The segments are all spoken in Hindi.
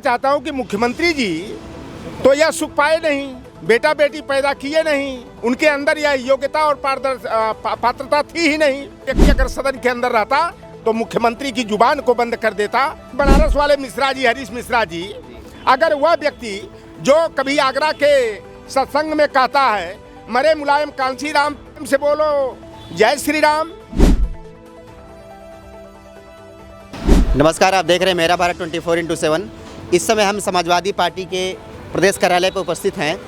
चाहता हूं कि मुख्यमंत्री जी तो यह सुख पाए नहीं, बेटा बेटी पैदा किए नहीं, उनके अंदर यह योग्यता और पात्रता थी ही नहीं। व्यक्ति अगर सदन के अंदर रहता तो मुख्यमंत्री की जुबान को बंद कर देता। बनारस वाले मिश्रा जी, हरीश मिश्रा जी, अगर वह व्यक्ति जो कभी आगरा के सत्संग में कहता है मरे मुलायम कांची राम से बोलो जय श्री राम। नमस्कार, आप देख रहे हैं मेरा भारत 24x7। इस समय हम समाजवादी पार्टी के प्रदेश कार्यालय पर उपस्थित हैं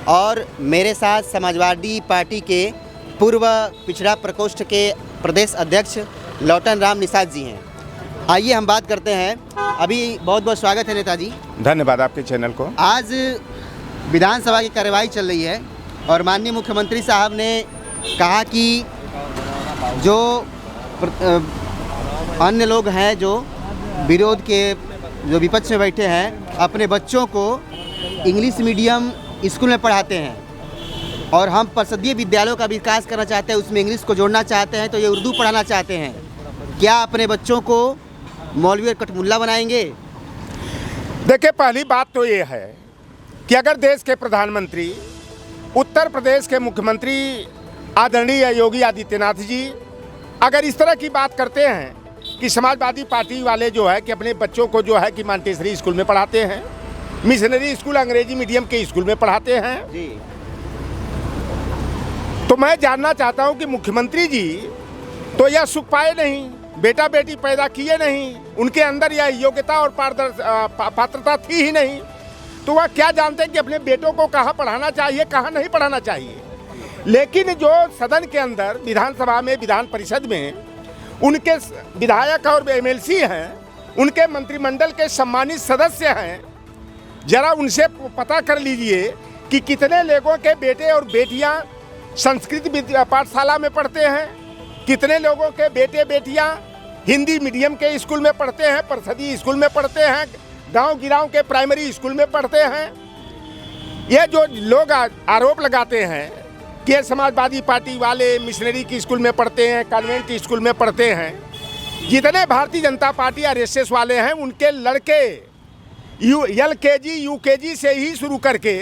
और मेरे साथ समाजवादी पार्टी के पूर्व पिछड़ा प्रकोष्ठ के प्रदेश अध्यक्ष लौटन राम निषाद जी हैं। आइए हम बात करते हैं। अभी बहुत बहुत स्वागत है नेताजी। धन्यवाद आपके चैनल को। आज विधानसभा की कार्यवाही चल रही है और माननीय मुख्यमंत्री साहब ने कहा कि जो अन्य लोग हैं जो विरोध के जो विपक्ष में बैठे हैं अपने बच्चों को इंग्लिश मीडियम स्कूल में पढ़ाते हैं और हम परिषदीय विद्यालयों का विकास करना चाहते हैं, उसमें इंग्लिश को जोड़ना चाहते हैं, तो ये उर्दू पढ़ाना चाहते हैं। क्या अपने बच्चों को मौलवी और कटमुल्ला बनाएंगे? देखिए, पहली बात तो ये है कि अगर देश के प्रधानमंत्री, उत्तर प्रदेश के मुख्यमंत्री आदरणीय योगी आदित्यनाथ जी अगर इस तरह की बात करते हैं कि समाजवादी पार्टी वाले जो है कि अपने बच्चों को जो है कि मांटेसरी स्कूल में पढ़ाते हैं, मिशनरी स्कूल अंग्रेजी मीडियम के स्कूल में पढ़ाते हैं जी, तो मैं जानना चाहता हूं कि मुख्यमंत्री जी तो यह सुख पाए नहीं, बेटा बेटी पैदा किए नहीं, उनके अंदर यह योग्यता और पात्रता थी ही नहीं, तो वह क्या जानते हैं कि अपने बेटों को कहाँ पढ़ाना चाहिए, कहाँ नहीं पढ़ाना चाहिए। लेकिन जो सदन के अंदर विधानसभा में, विधान परिषद में उनके विधायक और एमएलसी हैं, उनके मंत्रिमंडल के सम्मानित सदस्य हैं, जरा उनसे पता कर लीजिए कि कितने लोगों के बेटे और बेटियां संस्कृत पाठशाला में पढ़ते हैं, कितने लोगों के बेटे बेटियां हिंदी मीडियम के स्कूल में पढ़ते हैं, परिषदीय स्कूल में पढ़ते हैं, गांव गिराव के प्राइमरी स्कूल में पढ़ते हैं। ये जो लोग आरोप लगाते हैं कि ये समाजवादी पार्टी वाले मिशनरी की स्कूल में पढ़ते हैं, कॉन्वेंट स्कूल में पढ़ते हैं, जितने भारतीय जनता पार्टी आरएसएस वाले हैं उनके लड़के LKG UKG से ही शुरू करके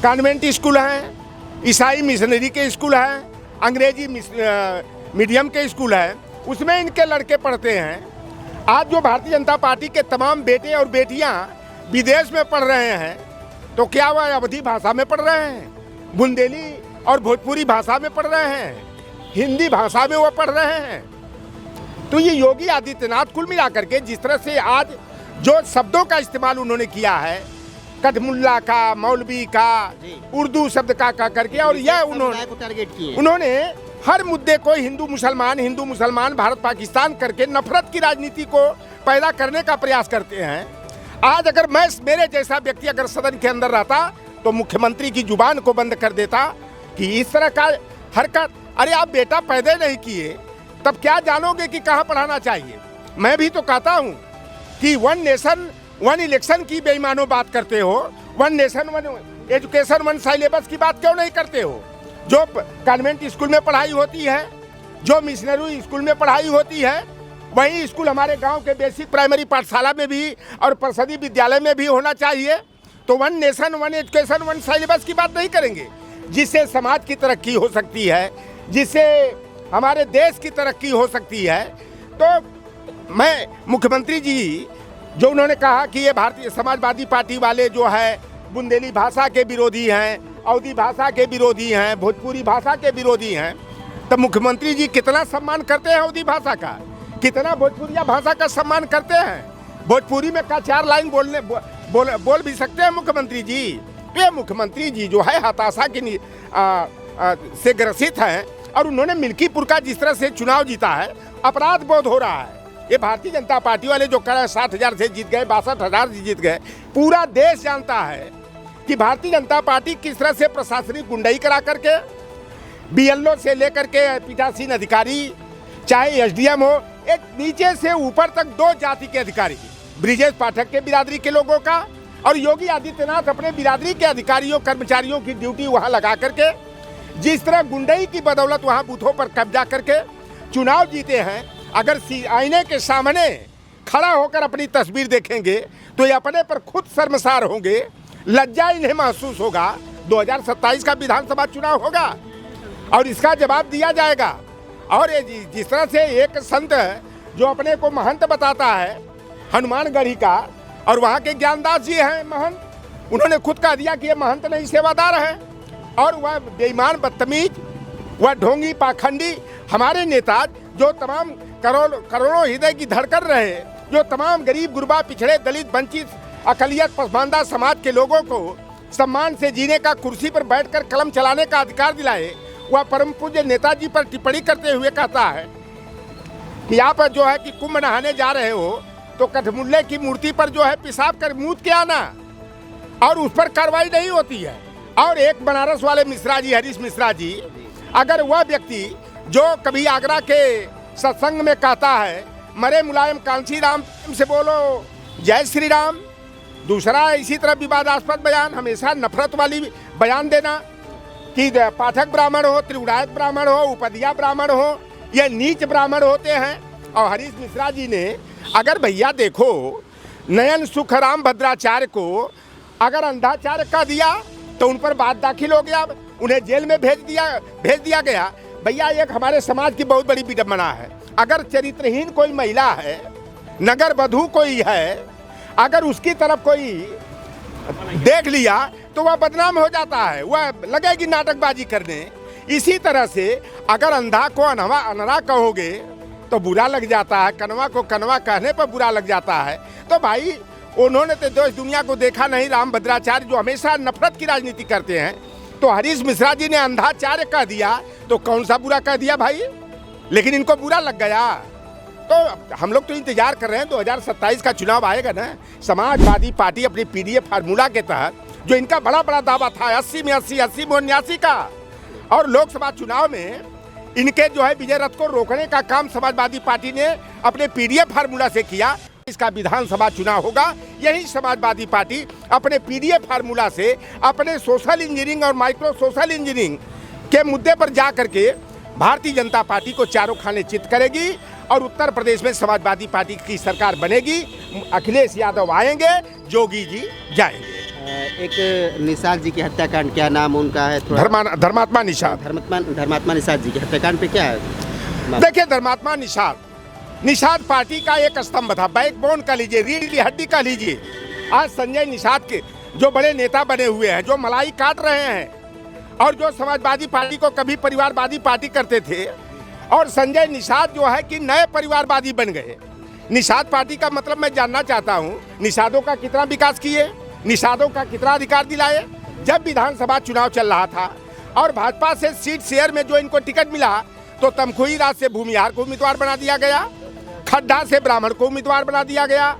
कॉन्वेंट स्कूल हैं, ईसाई मिशनरी के स्कूल हैं, अंग्रेजी मीडियम के स्कूल है, उसमें इनके लड़के पढ़ते हैं। आज जो भारतीय जनता पार्टी के तमाम बेटे और बेटियां विदेश में पढ़ रहे हैं तो क्या वह अवधी भाषा में पढ़ रहे हैं, बुंदेली और भोजपुरी भाषा में पढ़ रहे हैं, हिंदी भाषा में वो पढ़ रहे हैं। तो ये योगी आदित्यनाथ कुल मिलाकर के जिस तरह से आज जो शब्दों का इस्तेमाल उन्होंने किया है, कटमुल्ला का, मौलवी का, उर्दू शब्द का करके, और यह उन्होंने हर मुद्दे को हिंदू मुसलमान भारत पाकिस्तान करके नफरत की राजनीति को पैदा करने का प्रयास करते हैं। आज अगर मेरे जैसा व्यक्ति अगर सदन के अंदर रहता तो मुख्यमंत्री की जुबान को बंद कर देता कि इस तरह का हरकत, अरे आप बेटा पैदा नहीं किए तब क्या जानोगे कि कहाँ पढ़ाना चाहिए। मैं भी तो कहता हूँ कि 1 नेशन 1 इलेक्शन की बेईमानों बात करते हो, 1 नेशन 1 एजुकेशन 1 सिलेबस की बात क्यों नहीं करते हो। जो कॉन्वेंट स्कूल में पढ़ाई होती है, जो मिशनरी स्कूल में पढ़ाई होती है, वही स्कूल हमारे गांव के बेसिक प्राइमरी पाठशाला में भी और परिषदीय विद्यालय में भी होना चाहिए। तो 1 नेशन 1 एजुकेशन 1 सिलेबस की बात नहीं करेंगे, जिससे समाज की तरक्की हो सकती है, जिससे हमारे देश की तरक्की हो सकती है। तो मैं मुख्यमंत्री जी जो उन्होंने कहा कि ये भारतीय समाजवादी पार्टी वाले जो है बुंदेली भाषा के विरोधी हैं, अवधी भाषा के विरोधी हैं, भोजपुरी भाषा के विरोधी हैं, तो मुख्यमंत्री जी कितना सम्मान करते हैं अवधी भाषा का, कितना भोजपुरिया भाषा का सम्मान करते हैं। भोजपुरी में का 4 लाइन बोल भी सकते हैं मुख्यमंत्री जी। तो ये मुख्यमंत्री जी जो है हताशा की से ग्रसित हैं और उन्होंने मिल्कीपुर का जिस तरह से चुनाव जीता है, अपराध बोध हो रहा है। ये भारतीय जनता पार्टी वाले जो 60,000 से जीत गए, 62,000 से जीत गए, पूरा देश जानता है कि भारतीय जनता पार्टी किस तरह से प्रशासनिक गुंडाई करा करके BLO से लेकर के पीठासीन अधिकारी, चाहे SDM हो, एक नीचे से ऊपर तक 2 जाति के अधिकारी, ब्रिजेश पाठक के बिरादरी के लोगों का और योगी आदित्यनाथ अपने बिरादरी के अधिकारियों कर्मचारियों की ड्यूटी वहाँ लगा करके जिस तरह गुंडई की बदौलत वहाँ बूथों पर कब्जा करके चुनाव जीते हैं। अगर आईने के सामने खड़ा होकर अपनी तस्वीर देखेंगे तो ये अपने पर खुद शर्मसार होंगे, लज्जा इन्हें महसूस होगा। 2027 का विधानसभा चुनाव होगा और इसका जवाब दिया जाएगा। और ये जिस तरह से एक संत जो अपने को महंत बताता है हनुमानगढ़ी का, और वहाँ के ज्ञानदास जी हैं महंत, उन्होंने खुद कह दिया कि ये महंत नहीं सेवादार है। और वह बेईमान, बदतमीज, वह ढोंगी, पाखंडी हमारे नेता जो तमाम करोड़ों हृदय की धड़कन रहे, जो तमाम गरीब, गुरबा, पिछड़े, दलित, वंचित, अकलियत, पसमानदा समाज के लोगों को सम्मान से जीने का, कुर्सी पर बैठकर कलम चलाने का अधिकार दिलाए, वह परम पूज्य नेताजी पर टिप्पणी करते हुए कहता है कि आप जो है कि कुंभ नहाने जा रहे हो तो कठमुल्ले की मूर्ति पर जो है पेशाब कर मूत के आना, और उस पर कार्रवाई नहीं होती है। और एक बनारस वाले मिश्रा जी, हरीश मिश्रा जी, अगर वह व्यक्ति जो कभी आगरा के सत्संग में कहता है मरे मुलायम कांसी राम से बोलो जय श्री राम, दूसरा इसी तरह विवादास्पद बयान, हमेशा नफरत वाली बयान देना कि पाठक ब्राह्मण हो, त्रिगुणायत ब्राह्मण हो, उपदिया ब्राह्मण हो, ये नीच ब्राह्मण होते हैं। और हरीश मिश्रा जी ने अगर भैया देखो नयन सुखराम भद्राचार्य को अगर अंधाचार्य कह दिया तो उन पर बात दाखिल हो गया, उन्हें जेल में भेज दिया गया। भैया एक हमारे समाज की बहुत बड़ी विडंबना है, अगर चरित्रहीन कोई महिला है, नगर वधू कोई है, अगर उसकी तरफ कोई देख लिया तो वह बदनाम हो जाता है, वह लगेगी नाटकबाजी करने। इसी तरह से अगर अंधा को अनरा कहोगे तो बुरा लग जाता है, कनवा को कनवा कहने पर बुरा लग जाता है। तो भाई उन्होंने तो देश दुनिया को देखा नहीं, राम भद्राचार्य जो हमेशा नफरत की राजनीति करते हैं। तो हरीश मिश्रा जी ने अंधाचार्य कह दिया तो कौन सा बुरा कह दिया भाई, लेकिन इनको बुरा लग गया। तो हम लोग तो इंतजार कर रहे हैं 2027 का चुनाव आएगा ना, समाजवादी पार्टी अपनी पीडीए फार्मूला के तहत जो इनका बड़ा दावा था 80 में 80, 80 में 89 का, और लोकसभा चुनाव में इनके जो है विजय रथ को रोकने का काम समाजवादी पार्टी ने अपने पीडीए फार्मूला से किया। इसका विधानसभा चुनाव होगा, यही समाजवादी पार्टी अपने पीडीए फार्मूला से अपने सोशल इंजीनियरिंग और माइक्रो सोशल इंजीनियरिंग के मुद्दे पर जा करके भारतीय जनता पार्टी को चारों खाने चित करेगी और उत्तर प्रदेश में समाजवादी पार्टी की सरकार बनेगी। अखिलेश यादव आएंगे, जोगी जी जाएंगे। एक निषाद जी की हत्याकांड, क्या नाम उनका है? धर्मात्मा निषाद। धर्मात्मा निषाद जी के हत्याकांड पे क्या है? देखिए, धर्मात्मा निषाद पार्टी का एक स्तंभ था, बैकबोन का लीजिए, रीढ़ की हड्डी का लीजिए। आज संजय निषाद के जो बड़े नेता बने हुए हैं, जो मलाई काट रहे हैं और जो समाजवादी पार्टी को कभी परिवारवादी पार्टी करते थे, और संजय निषाद जो है कि नए परिवारवादी बन गए। निषाद पार्टी का मतलब मैं जानना चाहता हूँ, निषादों का कितना विकास किए, निषादों का कितना अधिकार दिलाए। जब विधानसभा चुनाव चल रहा था और भाजपा से सीट शेयर में जो इनको टिकट मिला तो तमकुही राज से भूमिहार को उम्मीदवार बना दिया गया, खड्डा से ब्राह्मण को उम्मीदवार बना दिया गया,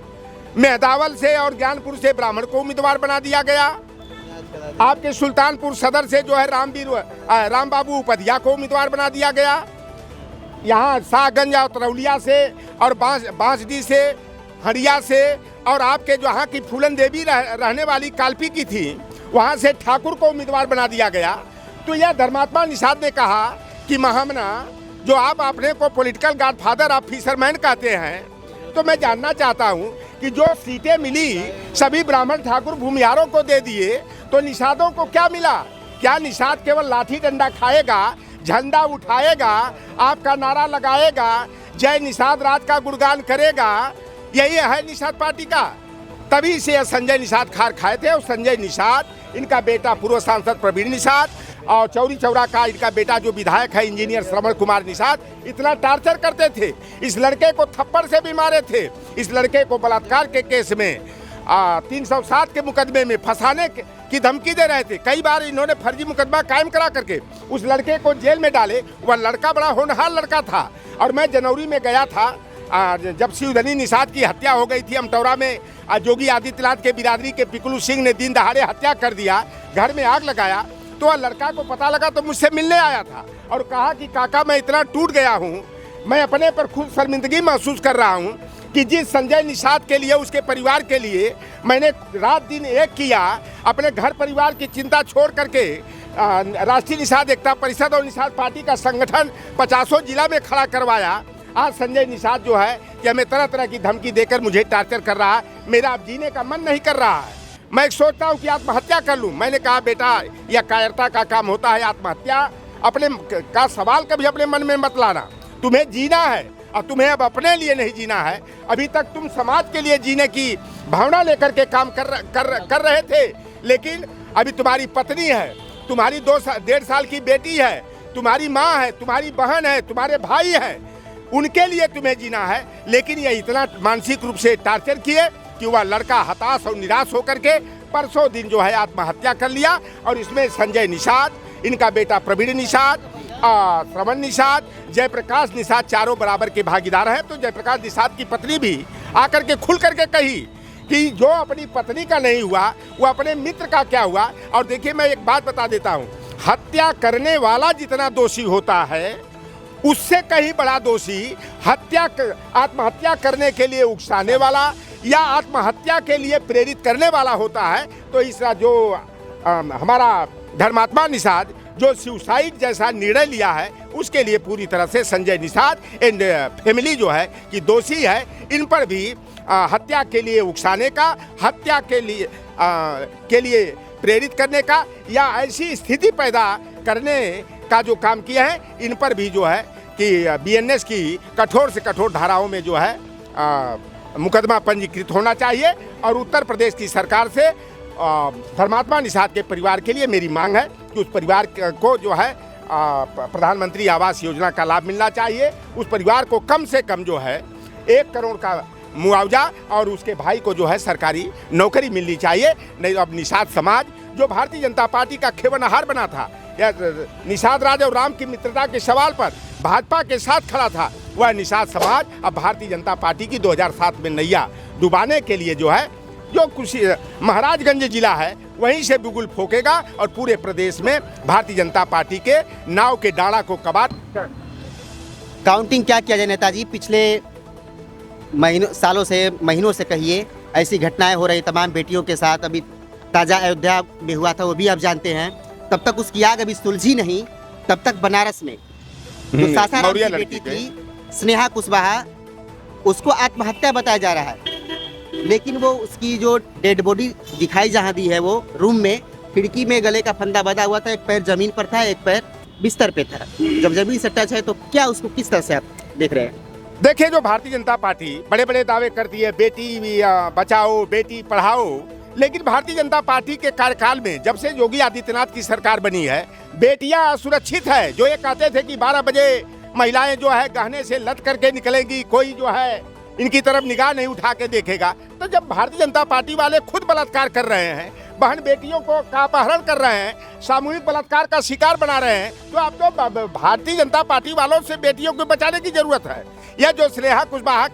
मेहदावल से और ज्ञानपुर से ब्राह्मण को उम्मीदवार बना दिया गया, आपके सुल्तानपुर सदर से जो है राम बाबू उपदिया को उम्मीदवार बना दिया गया, यहाँ शाहगंज और तरौलिया से और बांसडी से, हड़िया से, और आपके जो यहाँ की फूलन देवी रहने वाली कालपी की थी, वहाँ से ठाकुर को उम्मीदवार बना दिया गया। तो यह धर्मात्मा निषाद ने कहा कि महामना, जो आप अपने को पॉलिटिकल गॉडफादर ऑफ फिशरमैन कहते हैं, तो मैं जानना चाहता हूँ कि जो सीटें मिली सभी ब्राह्मण ठाकुर भूमिहारों को दे दिए, तो निषादों को क्या मिला? क्या निषाद केवल लाठी डंडा खाएगा, झंडा उठाएगा, आपका नारा लगाएगा, जय निषाद राज का गुणगान करेगा, यही है निषाद पार्टी का? तभी से संजय निषाद खार खाए थे। और संजय निषाद, इनका बेटा पूर्व सांसद प्रवीण निषाद और चौरी चौरा का इनका बेटा जो विधायक है इंजीनियर श्रवण कुमार निषाद, इतना टार्चर करते थे। इस लड़के को थप्पड़ से भी मारे थे, इस लड़के को बलात्कार के केस में 307 के मुकदमे में फंसाने की धमकी दे रहे थे। कई बार इन्होंने फर्जी मुकदमा कायम करा करके उस लड़के को जेल में डाले। वह लड़का बड़ा होनहार लड़का था। और मैं जनवरी में गया था जब शिवधनी निषाद की हत्या हो गई थी अमटौरा में, योगी आदित्यनाथ के बिरादरी के पिकलू सिंह ने दिन दहाड़े हत्या कर दिया, घर में आग लगाया। तो वह लड़का को पता लगा तो मुझसे मिलने आया था और कहा कि काका मैं इतना टूट गया हूँ, मैं अपने पर खुद शर्मिंदगी महसूस कर रहा हूँ कि जिस संजय निषाद के लिए, उसके परिवार के लिए मैंने रात दिन एक किया, अपने घर परिवार की चिंता छोड़ करके राष्ट्रीय निषाद एकता परिषद और निषाद पार्टी का संगठन 50 जिला में खड़ा करवाया, आज संजय निषाद जो है कि हमें तरह तरह की धमकी देकर मुझे टार्चर कर रहा है। मेरा अब जीने का मन नहीं कर रहा है। मैं सोचता हूँ कि आत्महत्या कर लूँ। मैंने कहा बेटा यह कायरता का काम होता है, आत्महत्या अपने का सवाल कभी अपने मन में मत लाना। तुम्हें जीना है और तुम्हें अब अपने लिए नहीं जीना है। अभी तक तुम समाज के लिए जीने की भावना लेकर के काम कर रहे थे, लेकिन अभी तुम्हारी पत्नी है, तुम्हारी 2.5 साल की बेटी है, तुम्हारी माँ है, तुम्हारी बहन है, तुम्हारे भाई हैं, उनके लिए तुम्हें जीना है। लेकिन ये इतना मानसिक रूप से टार्चर किए कि वह लड़का हताश और निराश होकर के परसों दिन जो है आत्महत्या कर लिया। और इसमें संजय निषाद, इनका बेटा प्रवीण निषाद, श्रवण निषाद, जयप्रकाश निषाद चारों बराबर के भागीदार हैं। तो जयप्रकाश निषाद की पत्नी भी आकर के खुल करके कही कि जो अपनी पत्नी का नहीं हुआ वो अपने मित्र का क्या हुआ। और देखिए मैं एक बात बता देता हूँ, हत्या करने वाला जितना दोषी होता है उससे कहीं बड़ा दोषी आत्महत्या करने के लिए उकसाने वाला या आत्महत्या के लिए प्रेरित करने वाला होता है। तो इस जो हमारा धर्मात्मा निषाद जो सुसाइड जैसा निर्णय लिया है उसके लिए पूरी तरह से संजय निषाद एंड फैमिली जो है कि दोषी है। इन पर भी हत्या के लिए उकसाने का, हत्या के लिए प्रेरित करने का या ऐसी स्थिति पैदा करने का जो काम किया है, इन पर भी जो है कि बीएनएस की कठोर से कठोर धाराओं में जो है मुकदमा पंजीकृत होना चाहिए। और उत्तर प्रदेश की सरकार से धर्मात्मा निषाद के परिवार के लिए मेरी मांग है कि उस परिवार को जो है प्रधानमंत्री आवास योजना का लाभ मिलना चाहिए। उस परिवार को कम से कम जो है 1 करोड़ का मुआवजा और उसके भाई को जो है सरकारी नौकरी मिलनी चाहिए। नहीं तो अब निषाद समाज जो भारतीय जनता पार्टी का खेवनहार बना था, या निषाद राज और राम की मित्रता के सवाल पर भाजपा के साथ खड़ा था, वह निषाद समाज अब भारतीय जनता पार्टी की 2007 में नैया डुबाने के लिए जो है जो कुछ महाराजगंज जिला है वहीं से बिगुल फोकेगा और पूरे प्रदेश में भारतीय जनता पार्टी के नाव के डाड़ा को कबाड़। काउंटिंग क्या किया जाए नेताजी, पिछले महीनों से कहिए ऐसी घटनाएं हो रही तमाम बेटियों के साथ। अभी ताज़ा अयोध्या में हुआ था वो भी आप जानते हैं। तब तक उसकी आग अभी सुलझी नहीं, तब तक बनारस में जो सासाराम की बेटी थी स्नेहा कुशवाहा, उसको आत्महत्या बताया जा रहा है। लेकिन वो उसकी जो डेड बॉडी दिखाई जहाँ दी है वो रूम में खिड़की में गले का फंदा बंधा हुआ था, एक पैर जमीन पर था, एक पैर बिस्तर पे था। जब जमीन से टच है तो क्या उसको किस तरह से आप देख रहे हैं? देखिए, जो भारतीय जनता पार्टी बड़े बड़े दावे करती है, बेटी बचाओ, बेटी पढ़ाओ, लेकिन भारतीय जनता पार्टी के कार्यकाल में जब से योगी आदित्यनाथ की सरकार बनी है, बेटियां असुरक्षित है। जो ये कहते थे कि 12 बजे महिलाएं जो है गहने से लद करके निकलेंगी, कोई जो है इनकी तरफ निगाह नहीं उठा के देखेगा। तो जब भारतीय जनता पार्टी वाले खुद बलात्कार कर रहे हैं, बहन बेटियों को का अपहरण कर रहे हैं, सामूहिक बलात्कार का शिकार बना रहे हैं, तो अब तो भारतीय जनता पार्टी वालों से बेटियों को बचाने की जरूरत है। यह जो स्नेहा कुशवाहा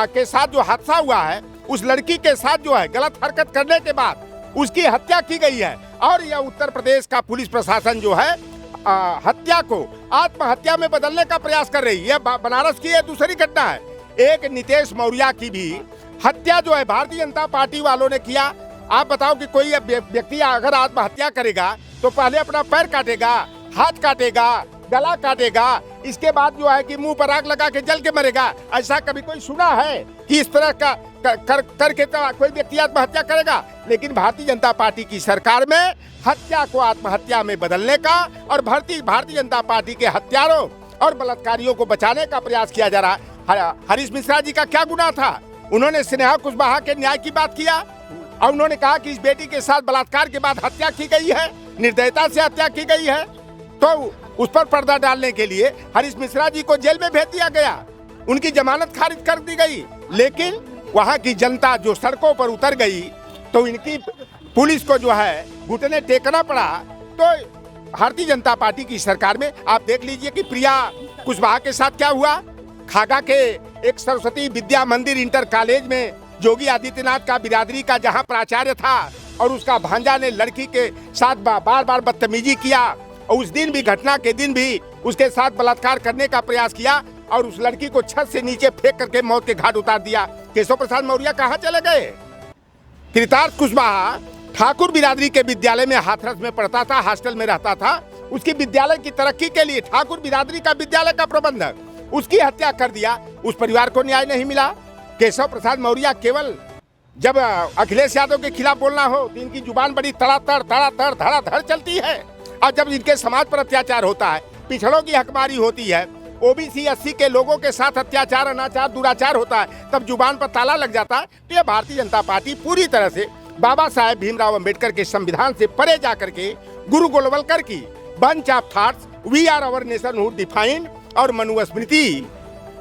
के साथ जो हादसा हुआ है, उस लड़की के साथ जो है गलत हरकत करने के बाद उसकी हत्या की गई है। और यह उत्तर प्रदेश का पुलिस प्रशासन जो है हत्या को आत्महत्या में बदलने का प्रयास कर रही है। बनारस की यह दूसरी घटना है। एक नितेश मौर्य की भी हत्या जो है भारतीय जनता पार्टी वालों ने किया। आप बताओ कि कोई व्यक्ति अगर आत्महत्या करेगा तो पहले अपना पैर काटेगा, हाथ काटेगा, गला काटेगा, इसके बाद जो है कि मुंह पर आग लगा के जल के मरेगा। ऐसा कभी कोई सुना है कि इस तरह का करके तो कोई व्यक्ति आत्महत्या करेगा? लेकिन भारतीय जनता पार्टी की सरकार में हत्या को आत्महत्या में बदलने का और भारतीय जनता पार्टी के हत्यारों और बलात्कारियों को बचाने का प्रयास किया जा रहा है। हरीश मिश्रा जी का क्या गुनाह था? उन्होंने स्नेहा कुशवाहा के न्याय की बात किया और उन्होंने कहा कि इस बेटी के साथ बलात्कार के बाद हत्या की गई है, निर्दयता से हत्या की गई है। तो उस पर पर्दा डालने के लिए हरीश मिश्रा जी को जेल में भेज दिया गया, उनकी जमानत खारिज कर दी गई। लेकिन वहाँ की जनता जो सड़कों पर उतर गई तो इनकी पुलिस को जो है घुटने टेकना पड़ा। तो भारतीय जनता पार्टी की सरकार में आप देख लीजिए कि प्रिया कुशवाहा के साथ क्या हुआ। खागा के एक सरस्वती विद्या मंदिर इंटर कॉलेज में योगी आदित्यनाथ का बिरादरी का जहां प्राचार्य था और उसका भांजा ने लड़की के साथ बार बार बदतमीजी किया और उस दिन भी, घटना के दिन भी उसके साथ बलात्कार करने का प्रयास किया और उस लड़की को छत से नीचे फेंक करके मौत के घाट उतार दिया। केशव प्रसाद मौर्य कहाँ चले गए? कृतार्थ कुशवाहा ठाकुर बिरादरी के विद्यालय में हाथरस में पढ़ता था, हॉस्टल में रहता था। उसकी विद्यालय की तरक्की के लिए ठाकुर बिरादरी का विद्यालय का प्रबंधक उसकी हत्या कर दिया, उस परिवार को न्याय नहीं मिला। केशव प्रसाद मौर्य केवल जब अखिलेश यादव के खिलाफ बोलना हो तो इनकी जुबान बड़ी तड़ातड़ धड़ाधड़ चलती है, और जब इनके समाज पर अत्याचार होता है, पिछड़ों की हकमारी होती है, ओबीसी एससी के लोगों के साथ अत्याचार अनाचार दुराचार होता है, तब जुबान पर ताला लग जाता है। तो ये भारतीय जनता पार्टी पूरी तरह से बाबा साहेब भीमराव अंबेडकर के संविधान से परे जाकर के गुरु गोलवलकर की bunch of thoughts we or our nationhood defined और मनुस्मृति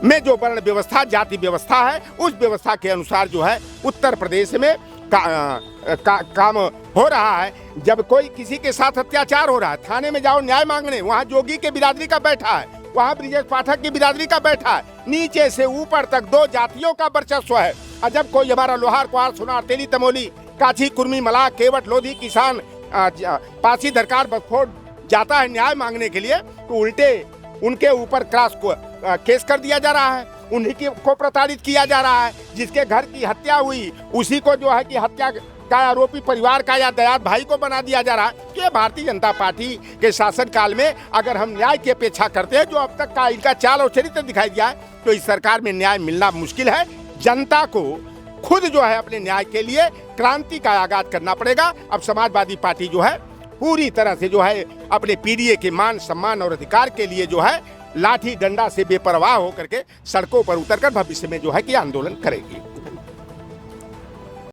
में जो वर्ण व्यवस्था जाति व्यवस्था है, उस व्यवस्था के अनुसार जो है उत्तर प्रदेश में काम हो रहा है। जब कोई किसी के साथ अत्याचार हो रहा है, थाने में जाओ न्याय मांगने, वहाँ जोगी के बिरादरी का बैठा है, वहाँ ब्रिजेश पाठक की बिरादरी का बैठा है, नीचे से ऊपर तक 2 जातियों का वर्चस्व है। और जब कोई हमारा लोहार कुहार सुनार तेली तमोली काछी कुर्मी मलाह केवट लोधी किसान पासी दरकार बसफोर्ड जाता है न्याय मांगने के लिए, तो उल्टे उनके ऊपर केस कर दिया जा रहा है, उन्हीं को प्रताड़ित किया जा रहा है। जिसके घर की हत्या हुई उसी को जो है कि हत्या का आरोपी परिवार का या दयाद भाई को बना दिया जा रहा है। तो ये भारतीय जनता पार्टी के शासनकाल में अगर हम न्याय की अपेक्षा करते हैं, जो अब तक का इनका चाल और चरित्र दिखाई दिया है, तो इस सरकार में न्याय मिलना मुश्किल है। जनता को खुद जो है अपने न्याय के लिए क्रांति का आगाज करना पड़ेगा। अब समाजवादी पार्टी जो है पूरी तरह से जो है अपने पीडीए के मान सम्मान और अधिकार के लिए जो है लाठी डंडा से बेपरवाह होकर के सड़कों पर उतरकर भविष्य में जो है कि आंदोलन करेगी।